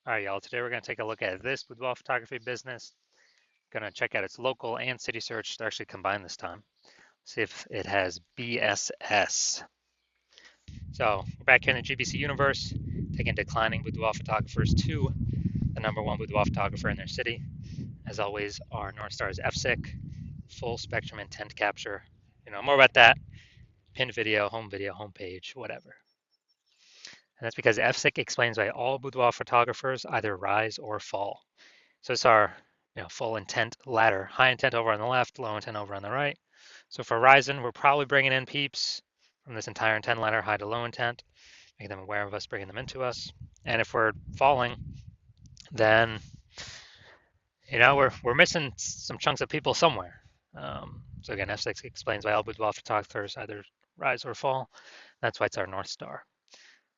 All right, y'all. Today we're going to take a look at this boudoir photography business. Going to check out its local and city search. They're actually combined this time. See if it has BSS. So we're back here in the GBC universe, taking declining boudoir photographers to the #1 boudoir photographer in their city. As always, our North Star is FSIC, full spectrum intent capture. More about that. Pinned video, homepage, whatever. And that's because FSIC explains why all boudoir photographers either rise or fall. So it's our full intent ladder. High intent over on the left, low intent over on the right. So for Ryzen, we're probably bringing in peeps from this entire intent ladder, high to low intent, making them aware of us, bringing them into us. And if we're falling, then we're missing some chunks of people somewhere. So again, F6 explains why all boudoir photographers either rise or fall. That's why it's our North Star.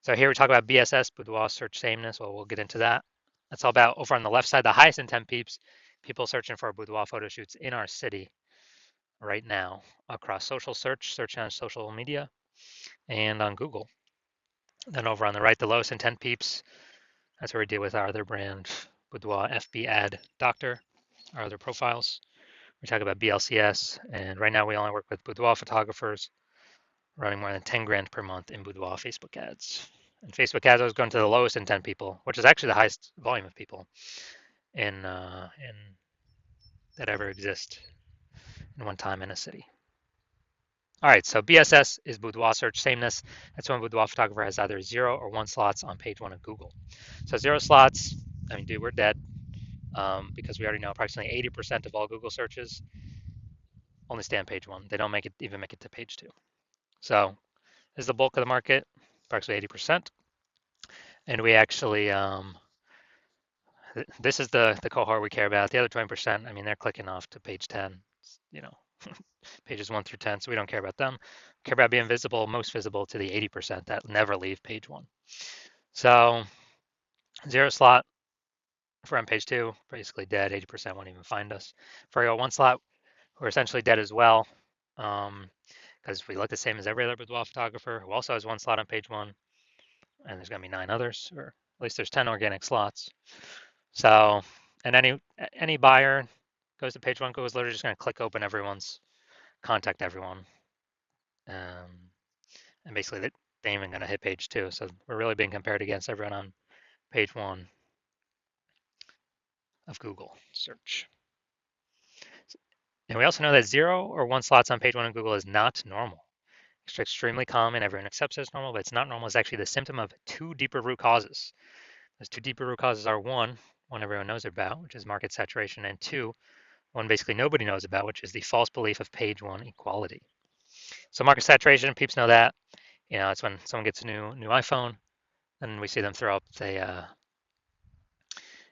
So here we talk about BSS, boudoir search sameness. Well, we'll get into that. That's all about over on the left side, the highest intent peeps, people searching for boudoir photo shoots in our city right now across social search on social media, and on Google. Then over on the right, the lowest intent peeps, that's where we deal with our other brand, Boudoir FB Ad Doctor, our other profiles. We talk about BLCS, and right now we only work with boudoir photographers running more than 10 grand per month in boudoir Facebook ads. And Facebook ads is going to the lowest intent people, which is actually the highest volume of people in that ever exist in one time in a city. All right, so BSS is boudoir search sameness. That's when a boudoir photographer has either 0 or 1 slots on page 1 of Google. So 0 slots, I mean, dude, we're dead because we already know approximately 80% of all Google searches only stay on page 1. They don't even make it to page 2. So this is the bulk of the market, approximately 80%. And we actually, this is the cohort we care about. The other 20%, I mean, they're clicking off to page 10, you know, pages 1 through 10, so we don't care about them. We care about being visible, most visible to the 80% that never leave page 1. So 0 slot, if we're on page 2, basically dead, 80% won't even find us. For our 1 slot, we're essentially dead as well, because we look the same as every other boudoir photographer who also has 1 slot on page 1, and there's going to be 9 others, or at least there's 10 organic slots. So, and any buyer goes to page 1, Google's literally just going to click open everyone's, contact everyone, and basically they ain't even going to hit page 2. So we're really being compared against everyone on page 1 of Google search. And we also know that 0 or 1 slots on page 1 of Google is not normal. It's extremely common. Everyone accepts it as normal, but it's not normal. It's actually the symptom of 2 deeper root causes. Those 2 deeper root causes are one everyone knows about, which is market saturation, and 2, one basically nobody knows about, which is the false belief of page 1 equality. So market saturation, peeps know that. It's when someone gets a new iPhone, and we see them throw up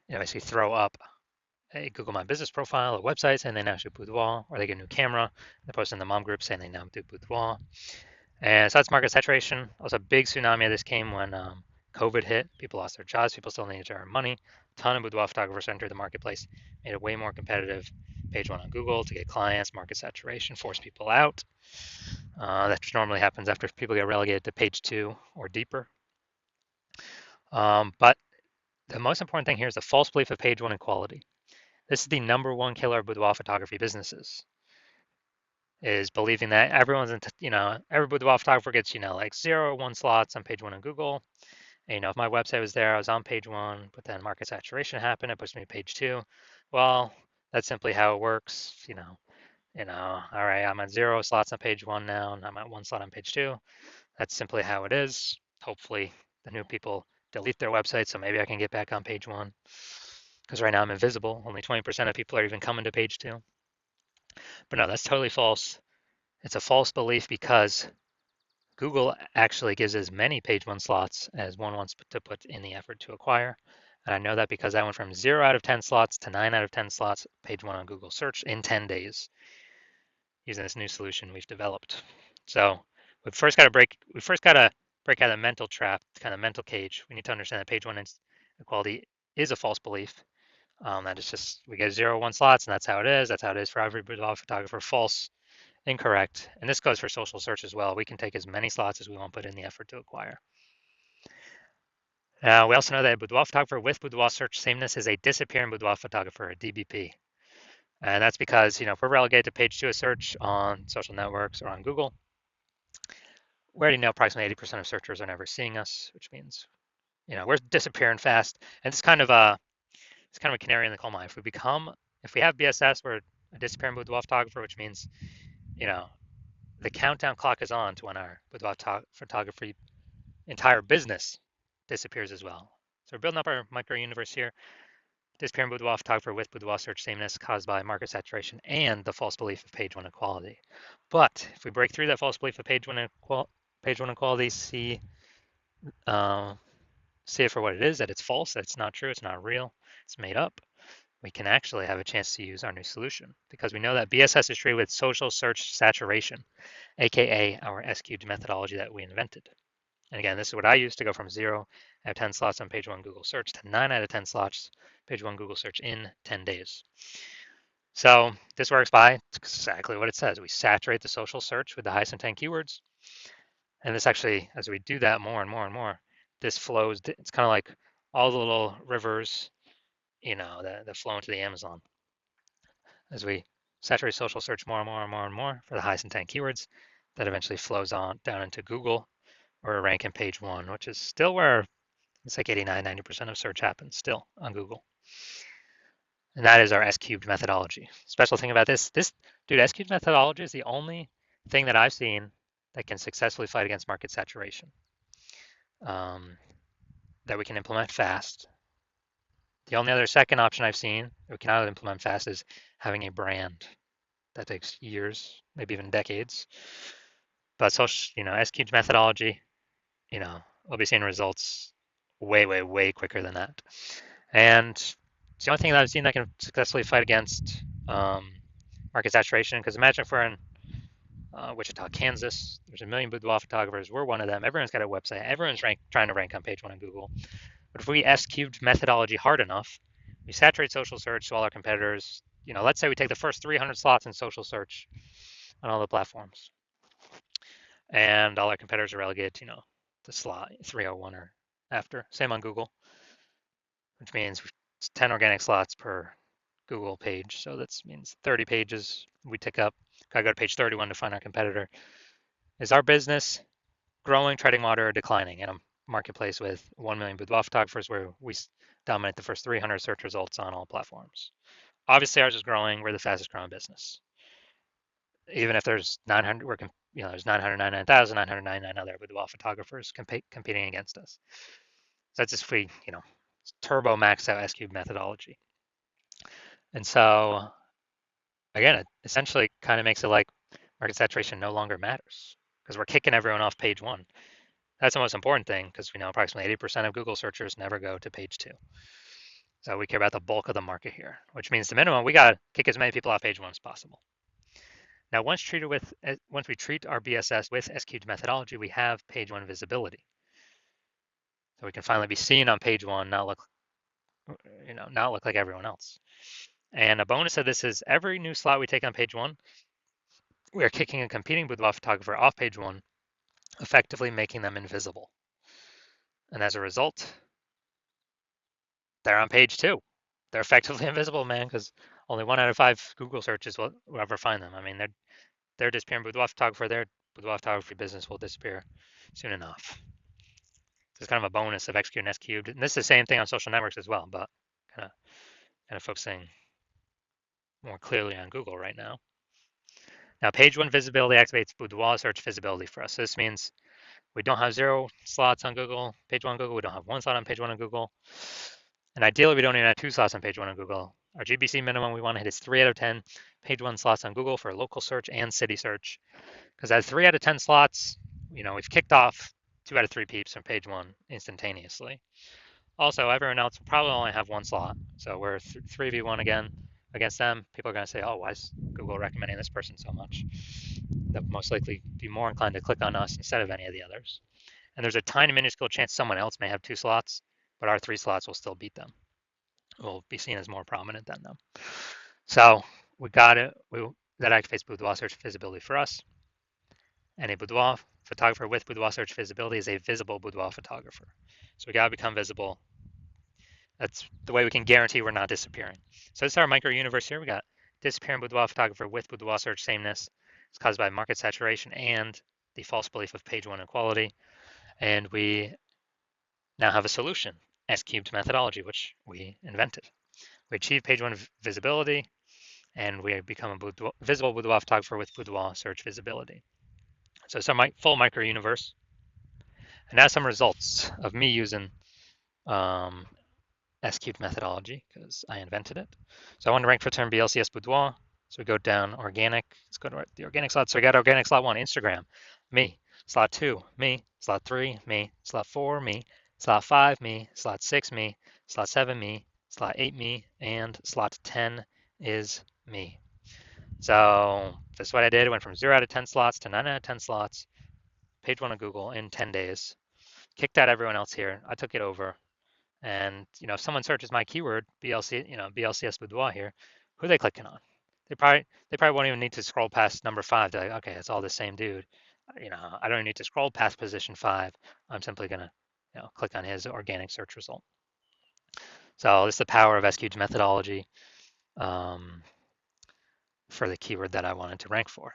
basically throw up a Google My Business profile, a website saying they now shoot boudoir, or they get a new camera, they post in the mom group saying they now do boudoir. And so that's market saturation. Also, a big tsunami of this came when COVID hit. People lost their jobs. People still needed to earn money. A ton of boudoir photographers entered the marketplace, made it way more competitive. Page 1 on Google to get clients, market saturation, force people out. That normally happens after people get relegated to page 2 or deeper. But the most important thing here is the false belief of page 1 equality. This is the #1 killer of boudoir photography businesses, is believing that everyone's, every boudoir photographer gets, like 0 or 1 slots on page 1 on Google. And, if my website was there, I was on page 1, but then market saturation happened, it pushed me to page 2. Well, that's simply how it works. All right, I'm at 0 slots on page 1 now, and I'm at 1 slot on page 2. That's simply how it is. Hopefully, the new people delete their website, so maybe I can get back on page 1. Because right now I'm invisible. Only 20% of people are even coming to page 2. But no, that's totally false. It's a false belief because Google actually gives as many page 1 slots as one wants to put in the effort to acquire. And I know that because I went from 0 out of 10 slots to 9 out of 10 slots, page 1 on Google search in 10 days using this new solution we've developed. So we first got to break out of the mental trap, kind of mental cage. We need to understand that page 1 equality is a false belief. That is just, we get 0, 1 slots, and that's how it is. That's how it is for every boudoir photographer. False, incorrect. And this goes for social search as well. We can take as many slots as we want, put in the effort to acquire. Now, we also know that a boudoir photographer with boudoir search sameness is a disappearing boudoir photographer, a DBP. And that's because, if we're relegated to page 2 of search on social networks or on Google, we already know approximately 80% of searchers are never seeing us, which means, we're disappearing fast. And it's kind of a canary in the coal mine. If we have BSS, we're a disappearing boudoir photographer, which means, you know, the countdown clock is on to when our boudoir photography entire business disappears as well. So we're building up our micro universe here. Disappearing boudoir photographer with boudoir search sameness caused by market saturation and the false belief of page one equality. But if we break through that false belief of page one equality, uh, see it for what it is, that it's false, that it's not true, it's not real, it's made up, we can actually have a chance to use our new solution because we know that BSS is treated with social search saturation, aka our S-cubed methodology that we invented. And again, this is what I use to go from 0 out of 10 slots on page 1 Google search to 9 out of 10 slots page 1 Google search in 10 days. So this works by exactly what it says. We saturate the social search with the highest intent keywords. And this actually, as we do that more and more and more, this flows. It's kind of like all the little rivers, that flow into the Amazon. As we saturate social search more and more and more and more for the highest intent keywords, that eventually flows on down into Google, where we rank in page 1, which is still where it's like 89, 90% of search happens still on Google. And that is our S-cubed methodology. Special thing about this, dude, S-cubed methodology is the only thing that I've seen that can successfully fight against market saturation, that we can implement fast. The only other second option I've seen that we cannot implement fast is having a brand. That takes years, maybe even decades. But S-cubed methodology, we'll be seeing results way, way, way quicker than that. And it's the only thing that I've seen that can successfully fight against market saturation. Because imagine if we're in Wichita, Kansas, there's a million boudoir photographers. We're one of them. Everyone's got a website. Everyone's trying to rank on page 1 on Google. But if we S-cubed methodology hard enough, we saturate social search to all our competitors. Let's say we take the first 300 slots in social search on all the platforms, and all our competitors are relegated to, the slot 301 or after. Same on Google, which means 10 organic slots per Google page. So that means 30 pages we tick up. Gotta go to page 31 to find our competitor. Is our business growing, treading water, or declining in a marketplace with 1 million boudoir photographers where we dominate the first 300 search results on all platforms? Obviously, ours is growing. We're the fastest growing business. Even if there's 900, there's 999,999 other boudoir photographers competing against us. So that's just if we, turbo max out S-cube methodology. And so again, it essentially kind of makes it like market saturation no longer matters because we're kicking everyone off page 1. That's the most important thing because we know approximately 80% of Google searchers never go to page 2. So we care about the bulk of the market here, which means the minimum we got to kick as many people off page 1 as possible. Now, once we treat our BSS with S-cubed methodology, we have page 1 visibility. So we can finally be seen on page 1, not look like everyone else. And a bonus of this is every new slot we take on page 1, we are kicking a competing boudoir photographer off page 1, effectively making them invisible. And as a result, they're on page 2. They're effectively invisible, man, because only 1 out of 5 Google searches will ever find them. I mean, they're disappearing boudoir photographer. Their boudoir photography business will disappear soon enough. It's kind of a bonus of X cubed and S cubed. And this is the same thing on social networks as well, but kind of focusing more clearly on Google right now. Now, page 1 visibility activates boudoir search visibility for us. So this means we don't have 0 slots on Google, page 1 Google. We don't have 1 slot on page 1 on Google. And ideally, we don't even have 2 slots on page 1 on Google. Our GBC minimum we want to hit is 3 out of 10 page 1 slots on Google for local search and city search. Because at 3 out of 10 slots, we've kicked off 2 out of 3 peeps from page 1 instantaneously. Also, everyone else will probably only have 1 slot. So we're 3v1 again against them. People are going to say, oh, why is Google recommending this person so much? They'll most likely be more inclined to click on us instead of any of the others. And there's a tiny minuscule chance someone else may have 2 slots, but our 3 slots will still beat them. We'll be seen as more prominent than them. So we got it. That activates boudoir search visibility for us. And a boudoir photographer with boudoir search visibility is a visible boudoir photographer. So we got to become visible. That's the way we can guarantee we're not disappearing. So this is our micro universe here. We got disappearing boudoir photographer with boudoir search sameness. It's caused by market saturation and the false belief of page one equality. And we now have a solution, S cubed methodology, which we invented. We achieve page one visibility, and we become a visible boudoir photographer with boudoir search visibility. So it's our full micro universe. And now some results of me using um, S-cubed methodology because I invented it. So I want to rank for term BLCS Boudoir. So we go down organic. Let's go to the organic slot. So we got organic slot 1, Instagram, me. Slot 2, me. Slot 3, me. Slot 4, me. Slot 5, me. Slot 6, me. Slot 7, me. Slot 8, me. And slot 10 is me. So this is what I did. I went from 0 out of 10 slots to 9 out of 10 slots. Page 1 of Google in 10 days. Kicked out everyone else here. I took it over. And if someone searches my keyword BLC, BLCS Boudoir here, who are they clicking on? They probably won't even need to scroll past number 5. They're like, okay, it's all the same dude. I don't even need to scroll past position 5. I'm simply gonna click on his organic search result. So this is the power of SQ's methodology for the keyword that I wanted to rank for.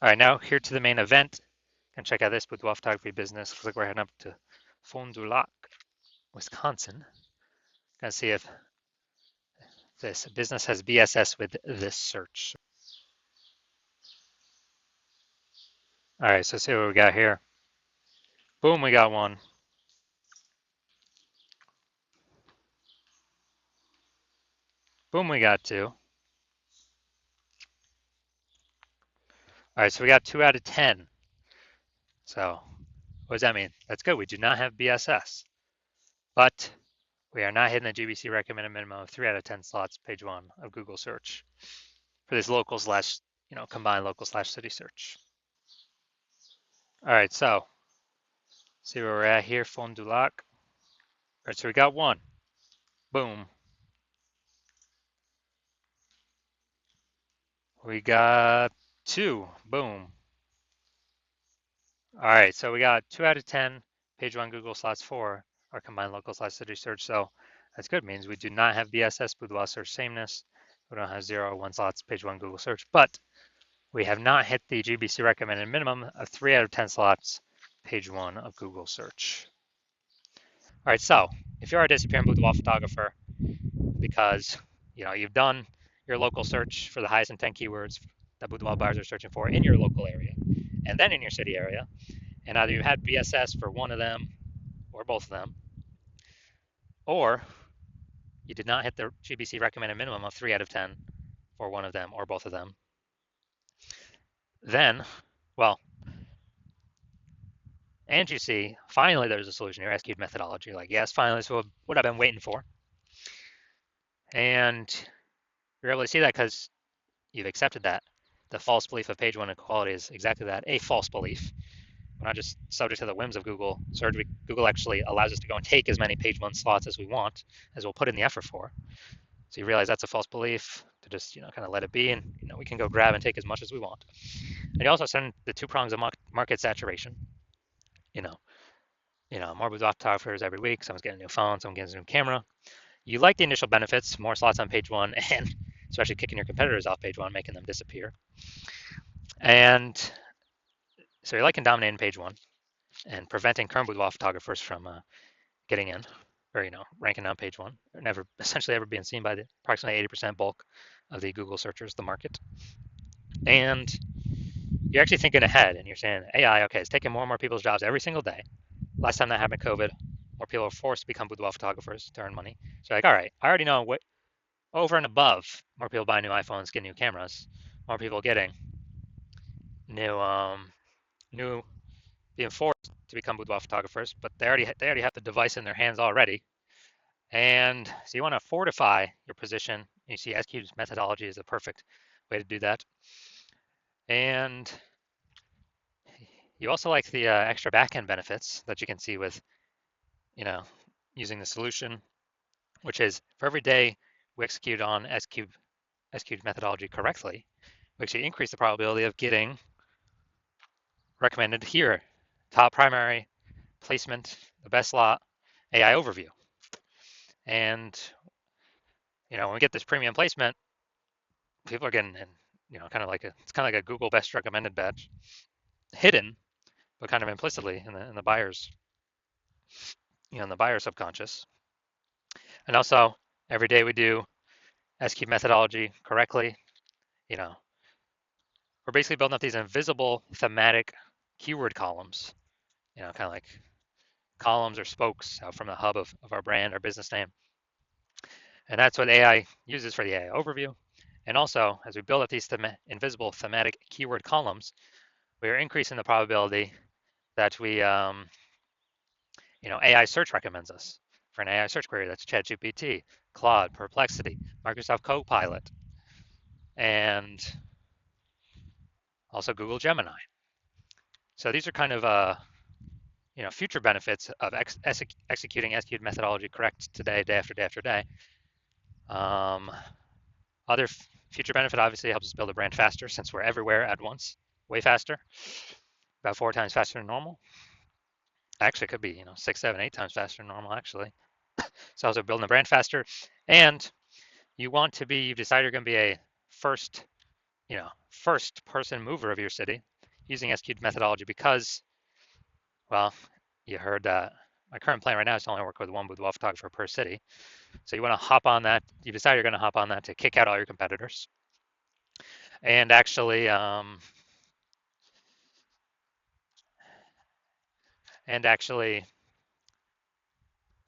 All right, now here to the main event. And check out this boudoir photography business. Looks like we're heading up to Fond du Lac, Wisconsin. Gonna see if this business has BSS with this search. All right, so see what we got here. Boom, we got one. Boom, we got two. All right, so we got 2 out of 10. So what does that mean? That's good. We do not have BSS, but we are not hitting the GBC recommended minimum of 3 out of 10 slots, page 1 of Google search for this local slash, combined local slash city search. All right, so see where we're at here, Fond du Lac. All right, so we got one. Boom. We got two. Boom. All right, so we got 2 out of 10, page 1 Google slots 4, our combined local slash city search. So that's good. It means we do not have BSS, boudoir search sameness. We don't have 0 or 1 slots, page 1 Google search, but we have not hit the GBC recommended minimum of 3 out of 10 slots, page 1 of Google search. All right, so if you're a disappearing boudoir photographer, because you've done your local search for the highest intent keywords that boudoir buyers are searching for in your local area, and then in your city area, and either you had BSS for one of them or both of them, or you did not hit the GBC recommended minimum of 3 out of 10 for one of them or both of them, then, well, and you see, finally there's a solution here, SQ'd methodology. Like, yes, finally, this is what I've been waiting for. And you're able to see that because you've accepted that. The false belief of page one equality is exactly that, a false belief. We're not just subject to the whims of Google search. Google actually allows us to go and take as many page one slots as we want, as we'll put in the effort for. So you realize that's a false belief to just, kind of let it be, and we can go grab and take as much as we want. And you also send the 2 prongs of market saturation. More boudoir photographers every week. Someone's getting a new phone, someone gets a new camera. You like the initial benefits, more slots on page 1, and especially kicking your competitors off page 1, making them disappear. And so you're liking dominating page 1 and preventing current boudoir photographers from getting in, or ranking on page 1, or never essentially ever being seen by the approximately 80% bulk of the Google searchers, the market. And you're actually thinking ahead, and you're saying AI, okay, it's taking more and more people's jobs every single day. Last time that happened, COVID, more people were forced to become boudoir photographers to earn money. So you're like, all right, I already know what over and above more people buying new iPhones, getting new cameras, more people getting new being forced to become boudoir photographers, but they already have the device in their hands already. And so you want to fortify your position. You see SQ's methodology is the perfect way to do that. And you also like the extra backend benefits that you can see with, using the solution, which is for every day we execute on SQ's methodology correctly, we actually increase the probability of getting recommended here, top primary placement, the best lot, AI overview. And when we get this premium placement, people are getting, kind of like it's kind of like a Google best recommended badge, hidden, but kind of implicitly in the buyer's, in the buyer subconscious. And also, every day we do SQ methodology correctly, you know, we're basically building up these invisible thematic keyword columns, kind of like columns or spokes out from the hub of our brand, our business name. And that's what AI uses for the AI overview. And also, as we build up these invisible thematic keyword columns, we are increasing the probability that AI search recommends us for an AI search query. That's ChatGPT, Claude, Perplexity, Microsoft Copilot, and also Google Gemini. So these are kind of future benefits of executing SQ methodology correct today, day after day after day. Other future benefit obviously helps us build a brand faster since we're everywhere at once, way faster, about 4 times faster than normal. Actually, it could be 6, 7, 8 times faster than normal actually. So also building the brand faster, and you want to be. You decide you're going to be a first person mover of your city using SQ methodology because, well, you heard that my current plan right now is to only work with one boudoir photographer per city. So you want to hop on that. You decide you're going to hop on that to kick out all your competitors, and actually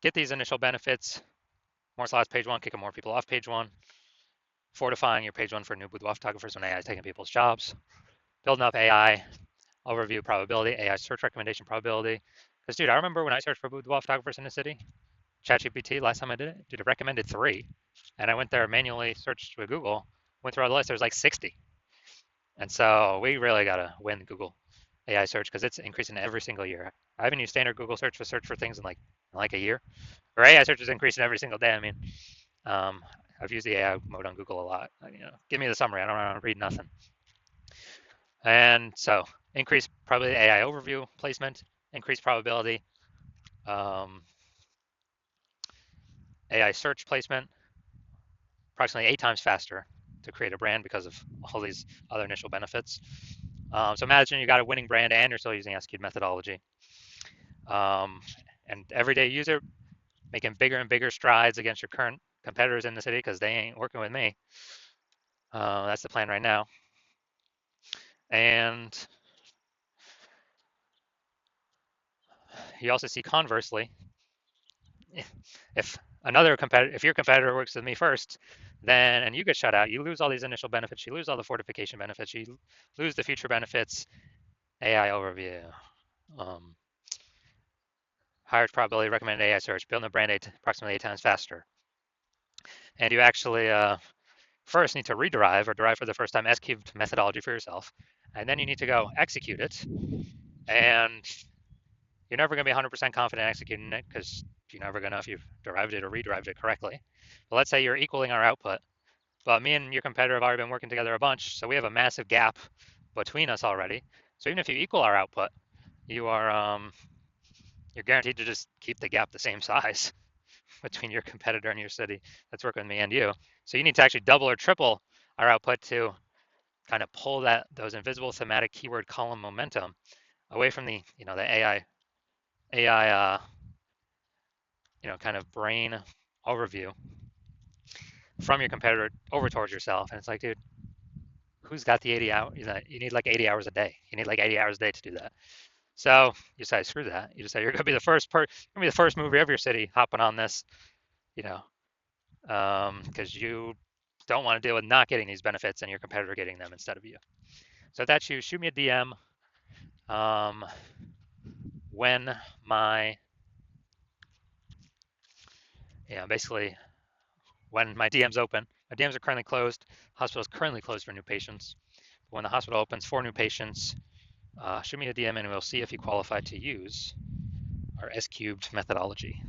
get these initial benefits. More slots page one, kicking more people off page one, fortifying your page one for new boudoir photographers when AI is taking people's jobs, building up AI overview probability, AI search recommendation probability. Because, dude, I remember when I searched for boudoir photographers in the city, ChatGPT, last time I did it, dude, it recommended 3. And I went there, manually searched with Google, went through all the list, there's like 60. And so we really got to win Google AI search because it's increasing every single year. I haven't used standard Google search for things in like a year. Or AI search is increasing every single day. I mean, um, I've used the AI mode on Google a lot. Give me the summary. I don't want to read nothing. And so increase probability AI overview placement, increase probability AI search placement, approximately 8 times faster to create a brand because of all these other initial benefits. So imagine you got a winning brand and you're still using SQ methodology. And everyday user making bigger and bigger strides against your current competitors in the city because they ain't working with me. That's the plan right now. And you also see conversely, if your competitor works with me first, and you get shut out, you lose all these initial benefits, you lose all the fortification benefits, you lose the future benefits. AI overview, higher probability recommended AI search, building a brand approximately 8 times faster. And you actually first need to rederive or derive for the first time S-cubed methodology for yourself, and then you need to go execute it. And you're never going to be 100% confident executing it because you're never going to know if you've derived it or rederived it correctly. But let's say you're equaling our output, but me and your competitor have already been working together a bunch, so we have a massive gap between us already. So even if you equal our output, you're guaranteed to just keep the gap the same size between your competitor and your city that's working with me and you. So you need to actually double or triple our output to kind of pull those invisible thematic keyword column momentum away from the AI kind of brain overview from your competitor over towards yourself. And it's like, dude, who's got the 80 hours? You need like 80 hours a day. You need like 80 hours a day to do that. So you decide, screw that. You decide you're gonna be the first mover of your city hopping on this, you know, because you don't want to deal with not getting these benefits and your competitor getting them instead of you. So if that's you, shoot me a DM. When basically when my DM's open. My DMs are currently closed. Hospital is currently closed for new patients. When the hospital opens for new patients, shoot me a DM and we'll see if you qualify to use our S-cubed methodology.